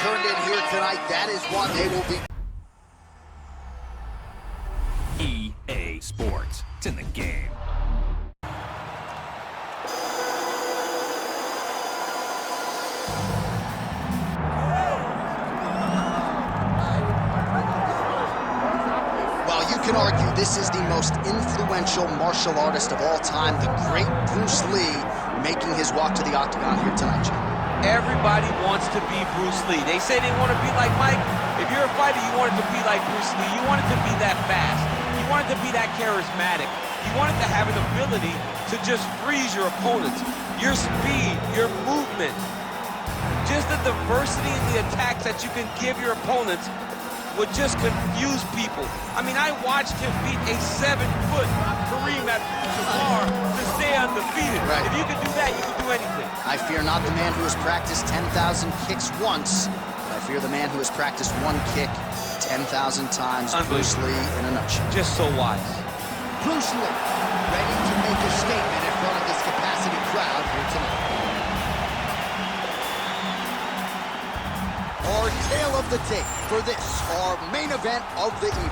turned in here tonight. That is what they will be. EA Sports. It's in the game. Well, you can argue this is the most influential martial artist of all time, the great Bruce Lee, making his walk to the octagon here tonight, Jim. Everybody wants to be Bruce Lee. They say they want to be like Mike. If you're a fighter, you want it to be like Bruce Lee. You want it to be that fast. You want it to be that charismatic. You want it to have an ability to just freeze your opponents. Your speed, your movement, just the diversity in the attacks that you can give your opponents would just confuse people. I mean, I watched him beat a 7-foot Kareem Abdul-Jabbar to stay undefeated. Right. If you can do that, you can do anything. I fear not the man who has practiced 10,000 kicks once, but I fear the man who has practiced one kick 10,000 times. Bruce Lee in a nutshell. Just so wise. Bruce Lee, ready to make a statement in front of this capacity crowd here tonight. Our tale of the tape for this, our main event of the evening.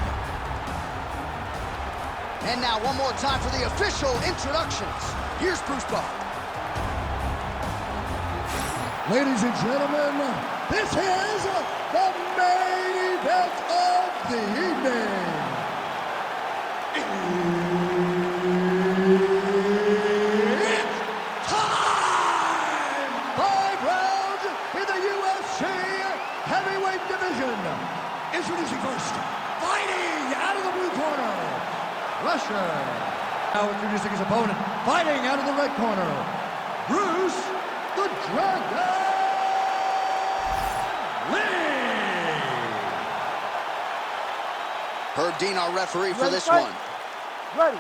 And now, one more time for the official introductions. Here's Bruce Buffer. Ladies and gentlemen, this is the main event of the evening. It's time! 5 rounds in the UFC heavyweight division. Introducing first, fighting out of the blue corner, Russia. Now introducing his opponent, fighting out of the red corner, Bruce the Dragon Lee. Herb Dean, our referee for this one. Ready.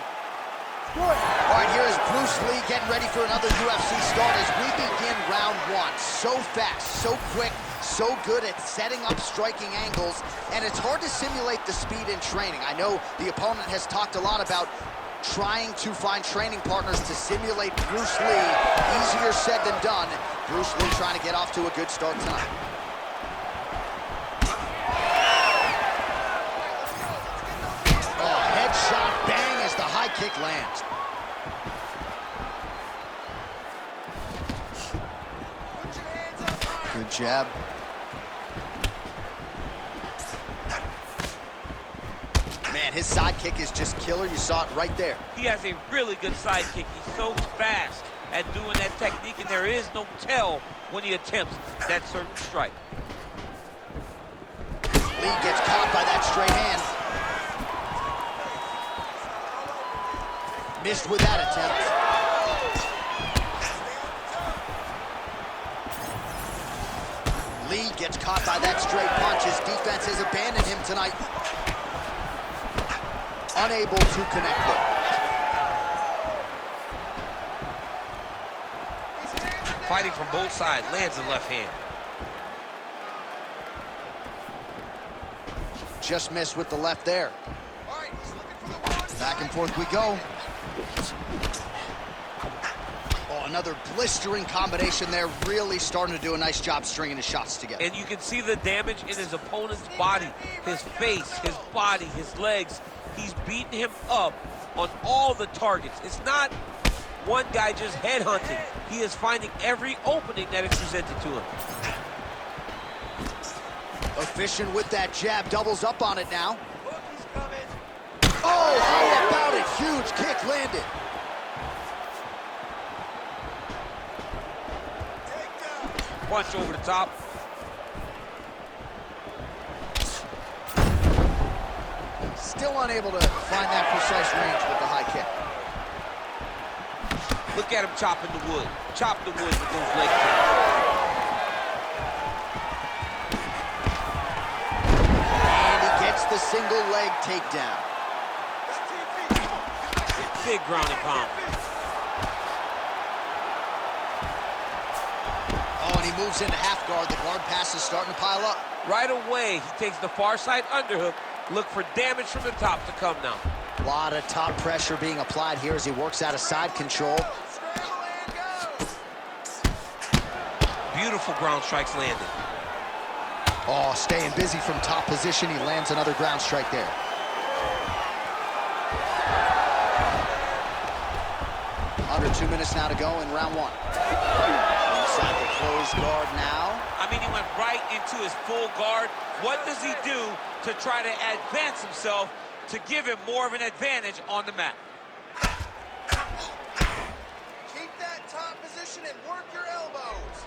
Good. All right, here is Bruce Lee getting ready for another UFC start as we begin round one. So fast, so quick, so good at setting up striking angles, and it's hard to simulate the speed in training. I know the opponent has talked a lot about trying to find training partners to simulate Bruce Lee. Easier said than done. Bruce Lee trying to get off to a good start tonight. Oh, headshot, bang, as the high kick lands. Good jab. Man, his side kick is just killer. You saw it right there. He has a really good side kick. He's so fast at doing that technique, and there is no tell when he attempts that certain strike. Lee gets caught by that straight hand. Missed with that attempt. Lee gets caught by that straight punch. His defense has abandoned him tonight. Unable to connect with. Fighting from both sides, lands the left hand. Just missed with the left there. Back and forth we go. Oh, another blistering combination there. Really starting to do a nice job stringing his shots together. And you can see the damage in his opponent's body, his face, his body, his legs. He's beating him up on all the targets. It's not one guy just headhunting. He is finding every opening that is presented to him. Efficient with that jab, doubles up on it now. Oh, how about it? Huge kick landed. Punch over the top. Still unable to find that precise range with the high kick. Look at him chopping the wood. Chop the wood with those leg kicks. And he gets the single leg takedown. Big ground and pound. Oh, and he moves into half guard. The guard pass is starting to pile up. Right away, he takes the far side underhook. Look for damage from the top to come now. A lot of top pressure being applied here as he works out of side control. Beautiful ground strikes landed. Oh, staying busy from top position. He lands another ground strike there. Under 2 minutes now to go in round one. Inside the closed guard now. I mean, he went right into his full guard. What does he do to try to advance himself to give him more of an advantage on the mat? Keep that top position and work your elbows.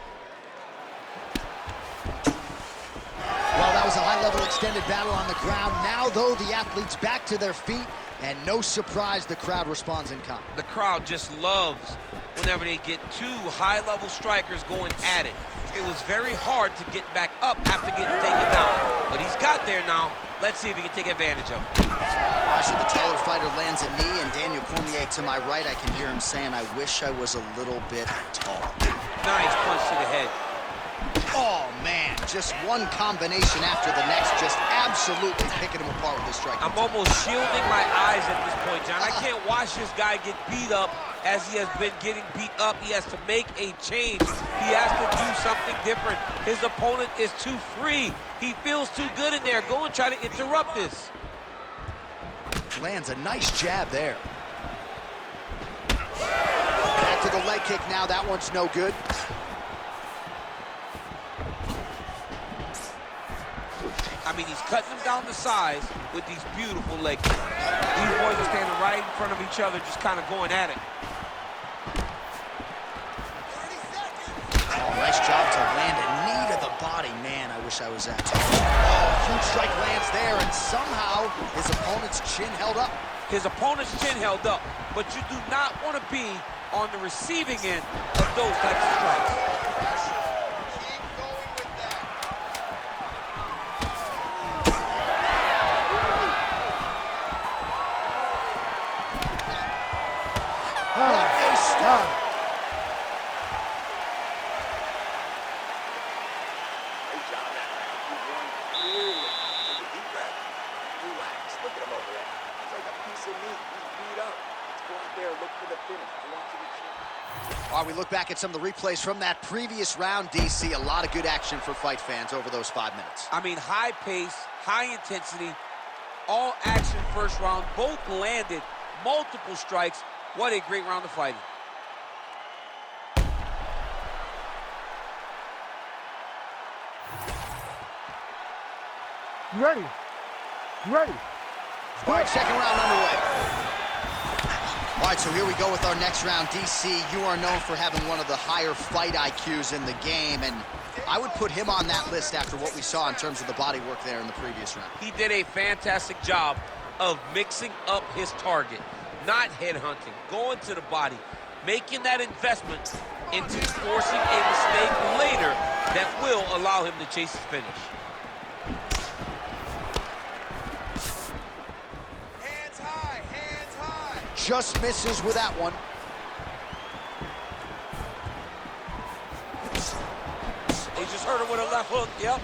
Well, that was a high-level extended battle on the ground. Now, though, the athletes back to their feet, and no surprise, the crowd responds in kind. The crowd just loves whenever they get two high-level strikers going at it. It was very hard to get back up after getting taken down, but he's got there now. Let's see if he can take advantage of it. So the taller fighter lands a knee, and Daniel Cormier to my right, I can hear him saying, "I wish I was a little bit taller." Nice punch to the head. Oh, man, just one combination after the next, just absolutely picking him apart with this strike. I'm almost shielding my eyes at this point, John. I can't watch this guy get beat up as he has been getting beat up. He has to make a change. He has to do something different. His opponent is too free. He feels too good in there. Go and try to interrupt this. Lands a nice jab there. Back to the leg kick now. That one's no good. I mean, he's cutting them down the sides with these beautiful leg kicks. These boys are standing right in front of each other, just kind of going at it. Oh, nice job to land a knee to the body. Man, I wish I was that tall. Oh, huge strike lands there, and somehow his opponent's chin held up. His opponent's chin held up, but you do not want to be on the receiving end of those types of strikes. While we look back at some of the replays from that previous round, DC, a lot of good action for fight fans over those 5 minutes. I mean, high pace, high intensity, all action first round, both landed multiple strikes. What a great round of fighting. You ready? You ready? All right, second round underway. All right, so here we go with our next round. DC, you are known for having one of the higher fight IQs in the game, and I would put him on that list after what we saw in terms of the body work there in the previous round. He did a fantastic job of mixing up his target, not headhunting, going to the body, making that investment into forcing a mistake later that will allow him to chase his finish. Hands high, hands high. Just misses with that one. He just hurt him with a left hook, yep.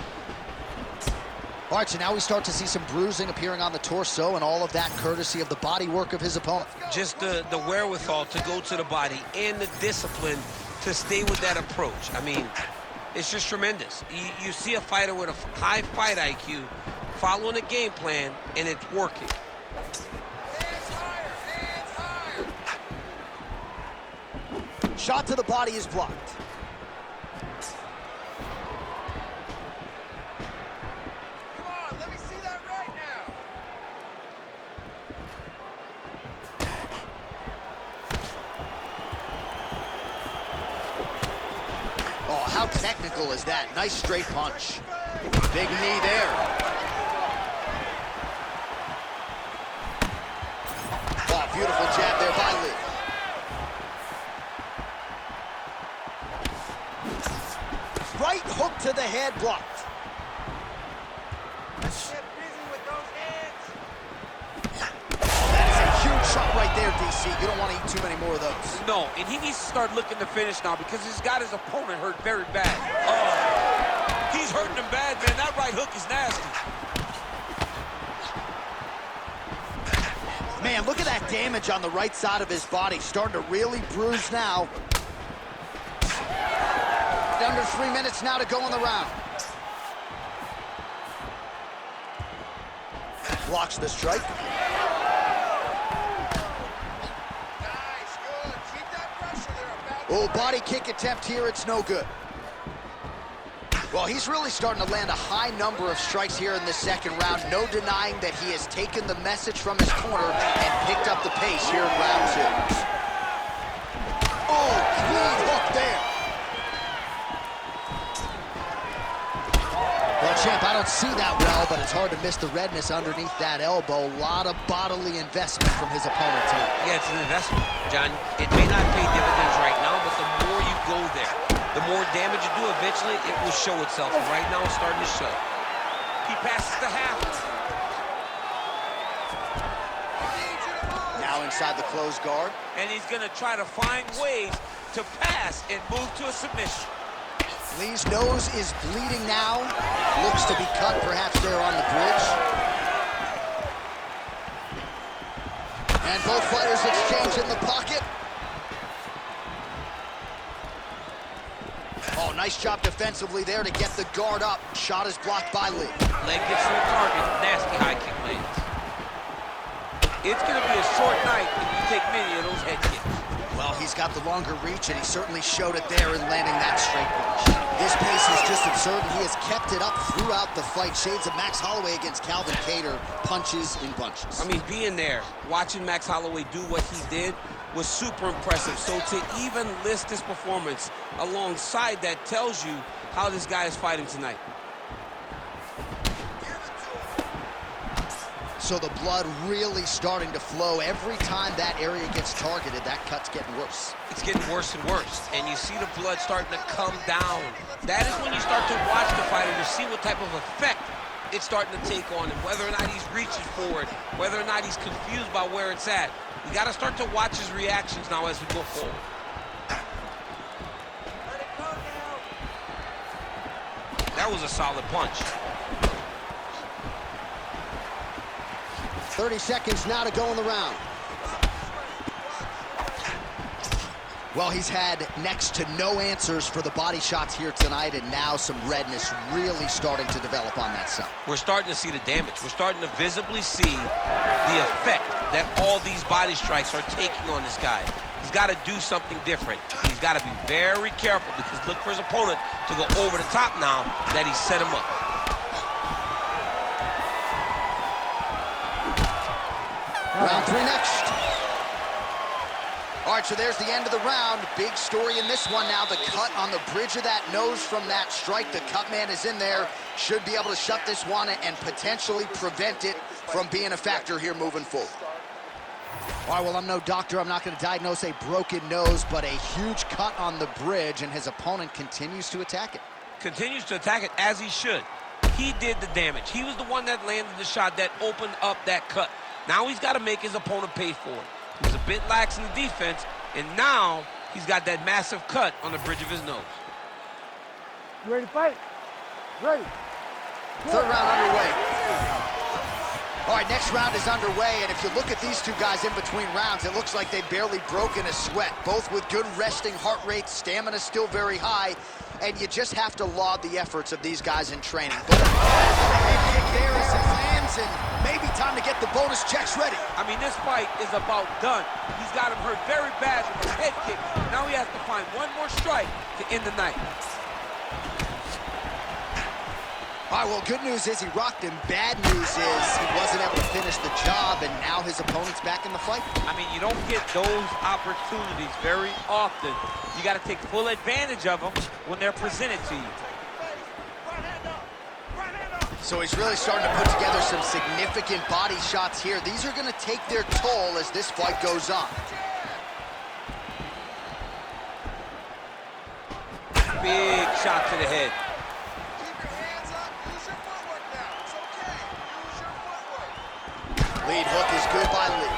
All right, so now we start to see some bruising appearing on the torso, and all of that courtesy of the body work of his opponent. Just the wherewithal to go to the body and the discipline to stay with that approach. I mean, it's just tremendous. You see a fighter with a high fight IQ following a game plan, and it's working. Hands higher, hands higher. Shot to the body is blocked. Come on, let me see that right now. Oh, how technical is that? Nice straight punch. Big knee there. Oh, beautiful jab there by Lee. Right hook to the head, blocked. Get busy with those hands. That is a huge shot right there, DC. You don't want to eat too many more of those. No, and he needs to start looking to finish now because he's got his opponent hurt very bad. Oh, he's hurting him bad, man. That right hook is nasty. Man, look at that damage on the right side of his body. Starting to really bruise now. Under 3 minutes now to go in the round. Blocks the strike. Nice, good. Keep that pressure there. Oh, body kick attempt here. It's no good. Well, he's really starting to land a high number of strikes here in this second round. No denying that he has taken the message from his corner and picked up the pace here in round 2. Oh, clean hook there. Well, champ, I don't see that well, but it's hard to miss the redness underneath that elbow. A lot of bodily investment from his opponent here. Yeah, it's an investment, John. It may not pay dividends right now, but the more you go there, the more damage you do, eventually it will show itself. And right now it's starting to show. He passes the half. Now inside the closed guard. And he's going to try to find ways to pass and move to a submission. Lee's nose is bleeding now. Looks to be cut perhaps there on the bridge. And both fighters exchange in the pocket. Oh, nice job defensively there to get the guard up. Shot is blocked by Lee. Leg gets to the target. Nasty high kick lands. It's going to be a short night if you take many of those head kicks. Well, he's got the longer reach, and he certainly showed it there in landing that straight punch. This pace is just absurd, and he has kept it up throughout the fight. Shades of Max Holloway against Calvin Kattar, punches in bunches. I mean, being there, watching Max Holloway do what he did was super impressive. So to even list this performance alongside that tells you how this guy is fighting tonight. So the blood really starting to flow. Every time that area gets targeted, that cut's getting worse. It's getting worse and worse, and you see the blood starting to come down. That is when you start to watch the fighter to see what type of effect it's starting to take on him, whether or not he's reaching forward, whether or not he's confused by where it's at. You got to start to watch his reactions now as we go forward. That was a solid punch. 30 seconds now to go in the round. Well, he's had next to no answers for the body shots here tonight, and now some redness really starting to develop on that side. We're starting to see the damage. We're starting to visibly see the effect that all these body strikes are taking on this guy. He's got to do something different. He's got to be very careful, because look for his opponent to go over the top now that he set him up. Round 3 next. All right, so there's the end of the round. Big story in this one now. The cut on the bridge of that nose from that strike. The cut man is in there. Should be able to shut this one and potentially prevent it from being a factor here moving forward. All right, well, I'm no doctor. I'm not going to diagnose a broken nose, but a huge cut on the bridge, and his opponent continues to attack it. Continues to attack it as he should. He did the damage. He was the one that landed the shot that opened up that cut. Now he's got to make his opponent pay for it. He was a bit lax in the defense, and now he's got that massive cut on the bridge of his nose. You ready to fight? Ready. Third round underway. All right, next round is underway, and if you look at these two guys in between rounds, it looks like they've barely broken a sweat, both with good resting heart rates, stamina still very high, and you just have to laud the efforts of these guys in training. But head kick there as it lands, and maybe time to get the bonus checks ready. I mean, this fight is about done. He's got him hurt very bad with his head kick. Now he has to find one more strike to end the night. All right, well, good news is he rocked him. Bad news is he wasn't able to finish the job, and now his opponent's back in the fight. I mean, you don't get those opportunities very often. You got to take full advantage of them when they're presented to you. So he's really starting to put together some significant body shots here. These are going to take their toll as this fight goes on. Big shot to the head. Lead hook is good by Lee.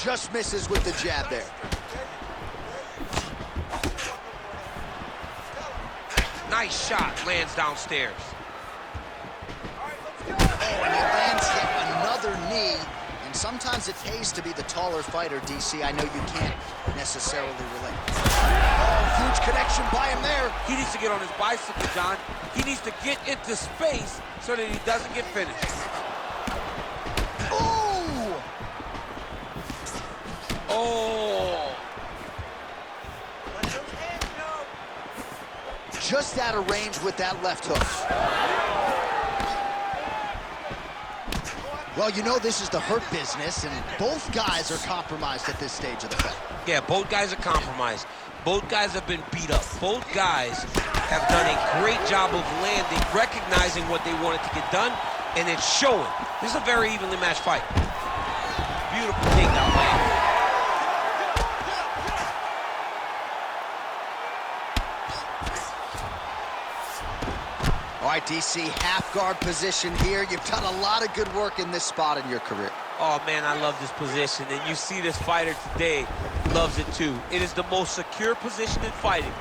Just misses with the jab there. Nice shot, lands downstairs. Oh, and he lands yet another knee and sometimes it pays to be the taller fighter, DC. I know you can't necessarily relate. Oh, huge connection by him there. He needs to get on his bicycle, John. He needs to get into space so that he doesn't get finished. Ooh! Oh! Just out of range with that left hook. Well, you know this is the hurt business, and both guys are compromised at this stage of the fight. Yeah, both guys are compromised. Both guys have been beat up. Both guys have done a great job of landing, recognizing what they wanted to get done, and it's showing. This is a very evenly matched fight. Beautiful takedown land. All right, DC, half guard position here. You've done a lot of good work in this spot in your career. Oh, man, I love this position, and you see this fighter today loves it too. It is the most secure position in fighting.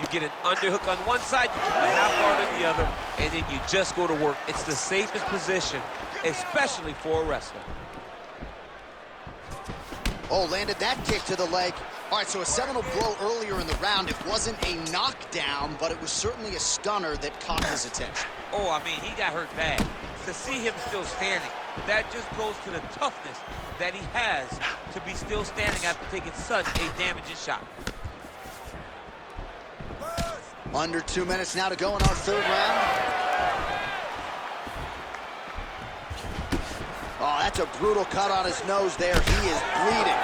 You get an underhook on one side, you get a half guard on the other, and then you just go to work. It's the safest position, especially for a wrestler. Oh, landed that kick to the leg. All right, so a seminal blow earlier in the round. It wasn't a knockdown, but it was certainly a stunner that caught his attention. Oh, I mean, he got hurt bad. To see him still standing, that just goes to the toughness that he has to be still standing after taking such a damaging shot. Under 2 minutes now to go in our third round. Oh, that's a brutal cut on his nose there. He is bleeding.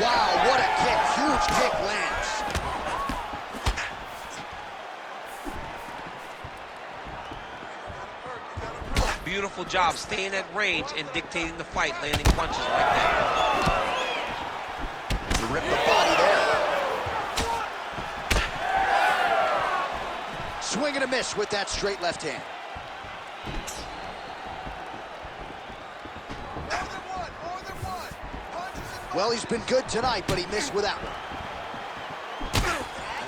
Wow, what a kick. Huge kick lands. Beautiful job staying at range and dictating the fight, landing punches like that. To rip the body there. Swing and a miss with that straight left hand. Well, he's been good tonight, but he missed with that one.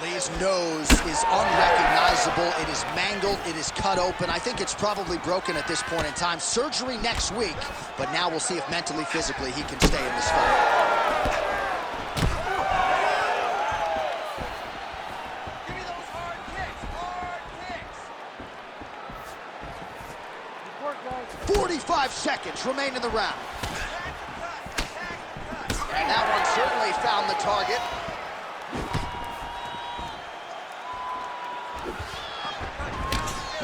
Lee's nose is unrecognizable. It is mangled. It is cut open. I think it's probably broken at this point in time. Surgery next week, but now we'll see if mentally, physically, he can stay in this fight. Give me those hard kicks, hard kicks. 45 seconds remain in the round. And that one certainly found the target.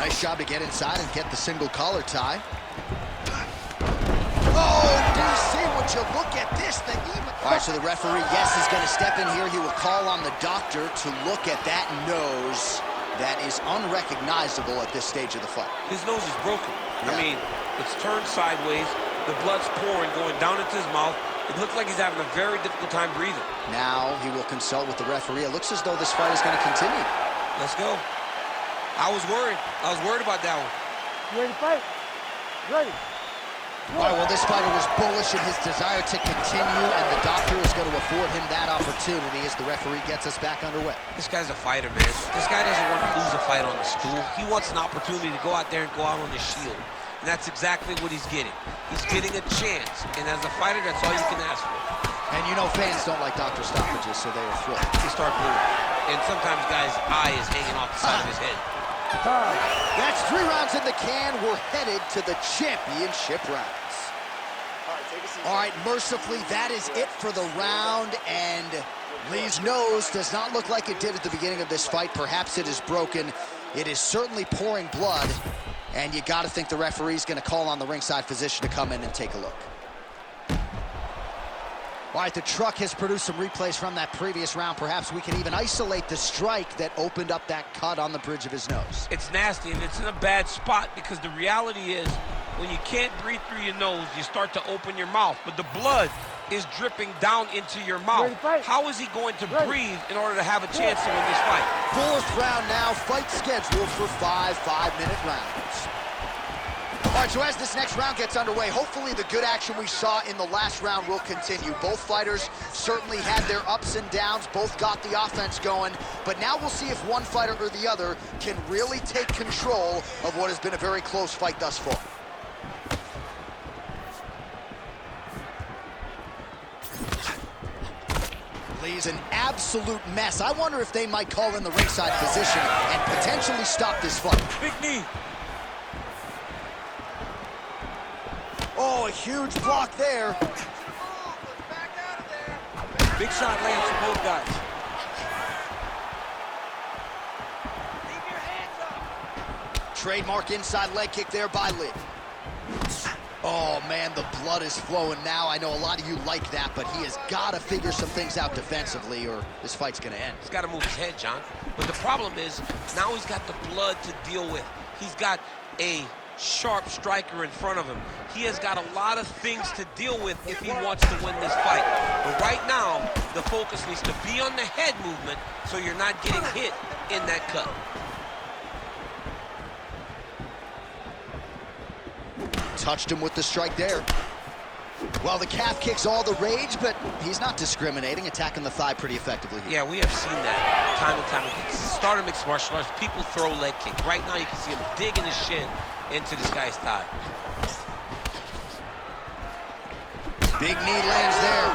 Nice job to get inside and get the single collar tie. Oh, DC, would you look at this thing? All right, so the referee, yes, is going to step in here. He will call on the doctor to look at that nose that is unrecognizable at this stage of the fight. His nose is broken. Yeah. I mean, it's turned sideways. The blood's pouring, going down into his mouth. It looks like he's having a very difficult time breathing. Now he will consult with the referee. It looks as though this fight is going to continue. Let's go. I was worried. I was worried about that one. You ready to fight? Ready. All right, well, this fighter was bullish in his desire to continue, and the doctor is going to afford him that opportunity as the referee gets us back underway. This guy's a fighter, man. This guy doesn't want to lose a fight on the stool. He wants an opportunity to go out there and go out on the shield. And that's exactly what he's getting. He's getting a chance. And as a fighter, that's all you can ask for. And you know fans don't like doctor stoppages, so they are thrilled. He starts moving. And sometimes guys' eye is hanging off the side of his head. That's 3 rounds in the can. We're headed to the championship rounds. All right, mercifully, that is it for the round. And Lee's nose does not look like it did at the beginning of this fight. Perhaps it is broken. It is certainly pouring blood. And you got to think the referee's going to call on the ringside physician to come in and take a look. All right, the truck has produced some replays from that previous round. Perhaps we can even isolate the strike that opened up that cut on the bridge of his nose. It's nasty, and it's in a bad spot because the reality is when you can't breathe through your nose, you start to open your mouth, but the blood is dripping down into your mouth. How is he going to breathe in order to have a chance to win this fight? 4th round now, fight scheduled for 5 5-minute rounds. All right, so as this next round gets underway, hopefully the good action we saw in the last round will continue. Both fighters certainly had their ups and downs, both got the offense going, but now we'll see if one fighter or the other can really take control of what has been a very close fight thus far. Lee's an absolute mess. I wonder if they might call in the ringside position and potentially stop this fight. Big knee. Oh, a huge block there. Big shot lands from both guys. Leave your hands up. Trademark inside leg kick there by Lee. Oh, man, the blood is flowing now. I know a lot of you like that, but he has got to figure some things out defensively or this fight's going to end. He's got to move his head, John. But the problem is, now he's got the blood to deal with. He's got a sharp striker in front of him. He has got a lot of things to deal with if he wants to win this fight. But right now, the focus needs to be on the head movement so you're not getting hit in that cut. Touched him with the strike there. Well, the calf kick's all the rage, but he's not discriminating, attacking the thigh pretty effectively here. Yeah, we have seen that time and time again. Started mixed martial arts, people throw leg kick. Right now, you can see him digging his shin into this guy's thigh. Big knee lands there.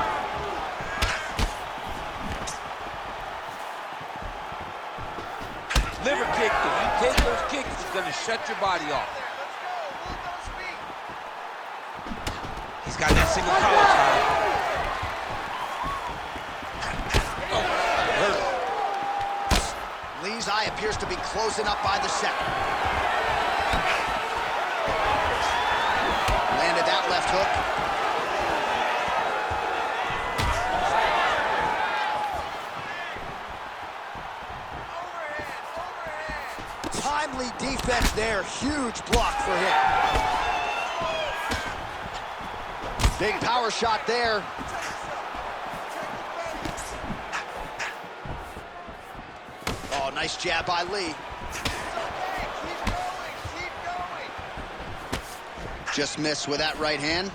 Liver kick. If you take those kicks, it's going to shut your body off. He's got that single collar tie. Oh, hurt. Lee's eye appears to be closing up by the second. Landed that left hook. Timely defense there. Huge block for him. Big power shot there. Oh, nice jab by Lee. Just missed with that right hand.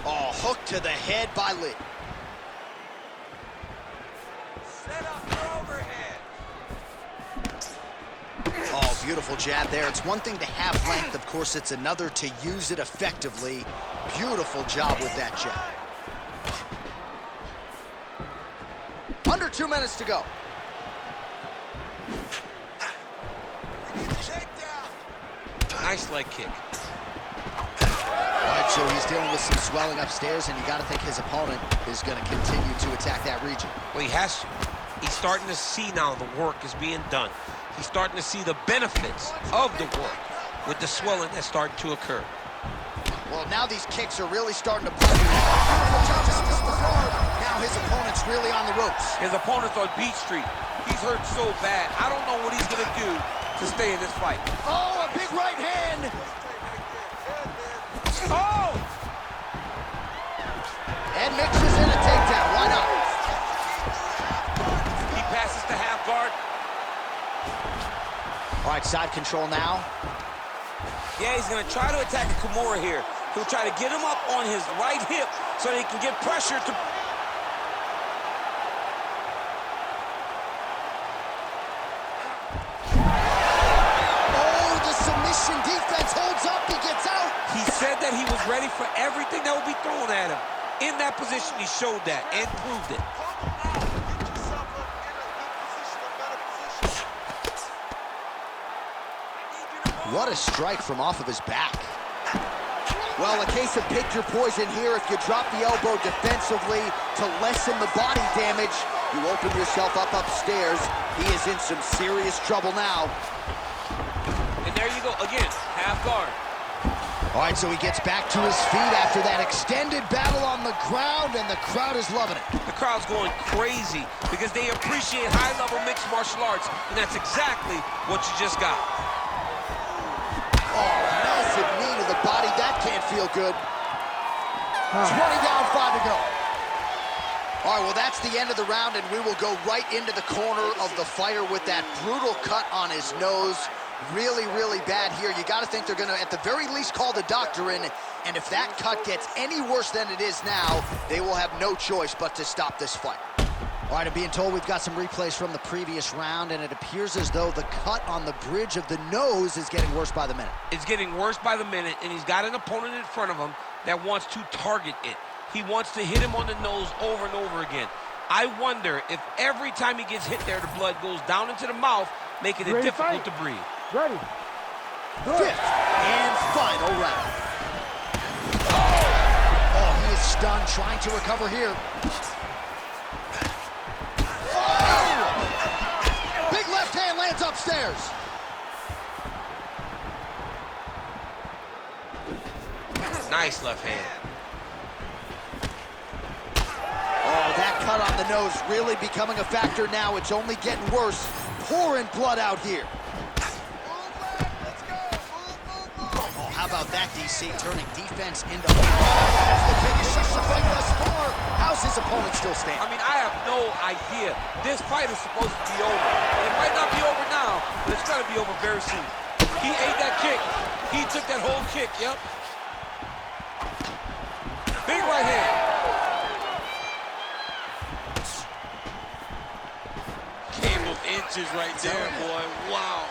Oh, hook to the head by Lee. Oh, beautiful jab there. It's one thing to have length. Of course, it's another to use it effectively. Beautiful job with that jab. Under 2 minutes to go. Nice leg kick. All right, so he's dealing with some swelling upstairs, and you got to think his opponent is going to continue to attack that region. Well, he has to. He's starting to see now the work is being done. He's starting to see the benefits of the work with the swelling that's starting to occur. Well, now these kicks are really starting to play. Now his opponent's really on the ropes. His opponent's on Beach Street. He's hurt so bad. I don't know what he's going to do to stay in this fight. Oh, a big right hand. Oh! And mixes in a takedown. Why not? He passes to half guard. All right, side control now. Yeah, he's going to try to attack Kimura here. He'll try to get him up on his right hip so that he can get pressure to... Oh, the submission defense holds up. He gets out. He said that he was ready for everything that would be thrown at him. In that position, he showed that and proved it. What a strike from off of his back. Well, a case of pick your poison here. If you drop the elbow defensively to lessen the body damage, you open yourself up upstairs. He is in some serious trouble now. And there you go, again, half guard. All right, so he gets back to his feet after that extended battle on the ground, and the crowd is loving it. The crowd's going crazy because they appreciate high-level mixed martial arts, and that's exactly what you just got. Oh, massive knee to the body. That can't feel good. 20 down, 5 to go. All right, well, that's the end of the round, and we will go right into the corner of the fighter with that brutal cut on his nose. Really, really bad here. You got to think they're going to, at the very least, call the doctor in, and if that cut gets any worse than it is now, they will have no choice but to stop this fight. All right, I'm being told we've got some replays from the previous round, and it appears as though the cut on the bridge of the nose is getting worse by the minute. It's getting worse by the minute, and he's got an opponent in front of him that wants to target it. He wants to hit him on the nose over and over again. I wonder if every time he gets hit there, the blood goes down into the mouth, making it difficult to breathe. Ready. Fifth and final round. Oh, he is stunned, trying to recover here. Oh! Big left hand lands upstairs. Nice left hand. Oh, that cut on the nose really becoming a factor now. It's only getting worse. Pouring blood out here. Oh, how about that, DC? Turning defense into that's the biggest he's to fight thus far. How's his opponent still standing? I mean, I have no idea. This fight is supposed to be over. It might not be over now, but it's going to be over very soon. He ate that kick. He took that whole kick, yep. Big right hand. Came of inches right there, boy. Wow.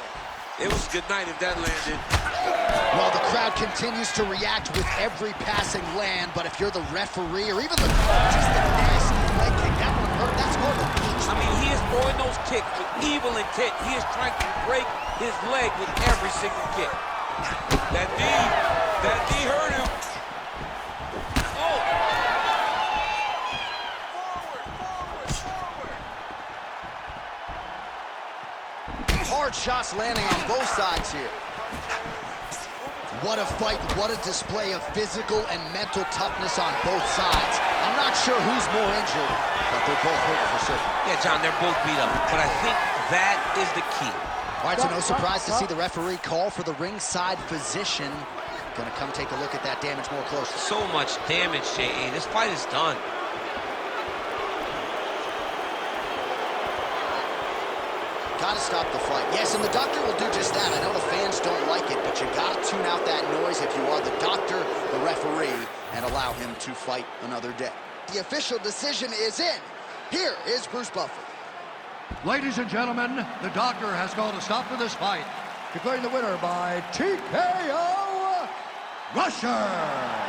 It was a good night if that landed. Well, the crowd continues to react with every passing land, but if you're the referee or even the coach, just the nasty leg kick, that one hurt. That's hard to reach. I mean, he is throwing those kicks with evil intent. He is trying to break his leg with every single kick. That knee hurt him. Oh! Hard shots landing on both sides here. What a fight, what a display of physical and mental toughness on both sides. I'm not sure who's more injured, but they're both hurt for certain. Yeah, John, they're both beat up, but I think that is the key. All right, so no surprise to see the referee call for the ringside physician. Gonna come take a look at that damage more closely. So much damage, J.A. This fight is done. Gotta stop the fight. Yes, and the doctor will do just that. I know the fans don't like it, but you gotta tune out that noise if you are the doctor, the referee, and allow him to fight another day. The official decision is in. Here is Bruce Buffer. Ladies and gentlemen, the doctor has called a stop to this fight, declaring the winner by TKO, Rusher.